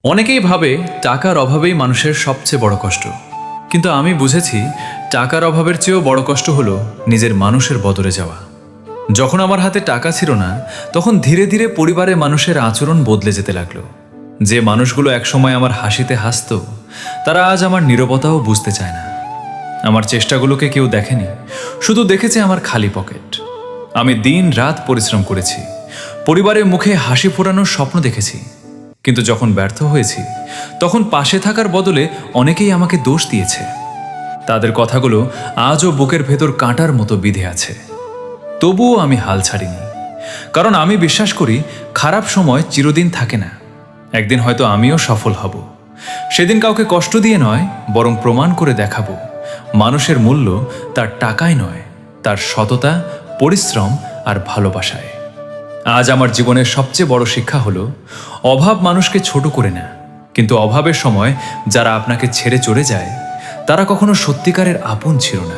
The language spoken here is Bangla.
অনেকেই ভাবে টাকার অভাবেই মানুষের সবচেয়ে বড় কষ্ট, কিন্তু আমি বুঝেছি টাকার অভাবের চেয়েও বড় কষ্ট হলো নিজের মানুষের বদলে যাওয়া। যখন আমার হাতে টাকা ছিল না, তখন ধীরে ধীরে পরিবারের মানুষের আচরণ বদলে যেতে লাগলো। যে মানুষগুলো একসময় আমার হাসিতে হাসতো, তারা আজ আমার নীরবতাও বুঝতে চায় না। আমার চেষ্টাগুলোকে কেউ দেখেনি, শুধু দেখেছে আমার খালি পকেট। আমি দিন রাত পরিশ্রম করেছি, পরিবারের মুখে হাসি ফোটানোর স্বপ্ন দেখেছি, কিন্তু যখন ব্যর্থ হয়েছি, তখন পাশে থাকার বদলে অনেকেই আমাকে দোষ দিয়েছে। তাদের কথাগুলো আজও বুকের ভেতর কাঁটার মতো বিঁধে আছে। তবুও আমি হাল ছাড়িনি, কারণ আমি বিশ্বাস করি খারাপ সময় চিরদিন থাকে না। একদিন হয়তো আমিও সফল হব। সেদিন কাউকে কষ্ট দিয়ে নয়, বরং প্রমাণ করে দেখাবো মানুষের মূল্য তার টাকায় নয়, তার সততা, পরিশ্রম আর ভালোবাসায়। আজ আমার জীবনের সবচেয়ে বড় শিক্ষা হলো, অভাব মানুষকে ছোট করে না, কিন্তু অভাবের সময় যারা আপনাকে ছেড়ে চলে যায়, তারা কখনো সত্যিকারের আপন ছিল না।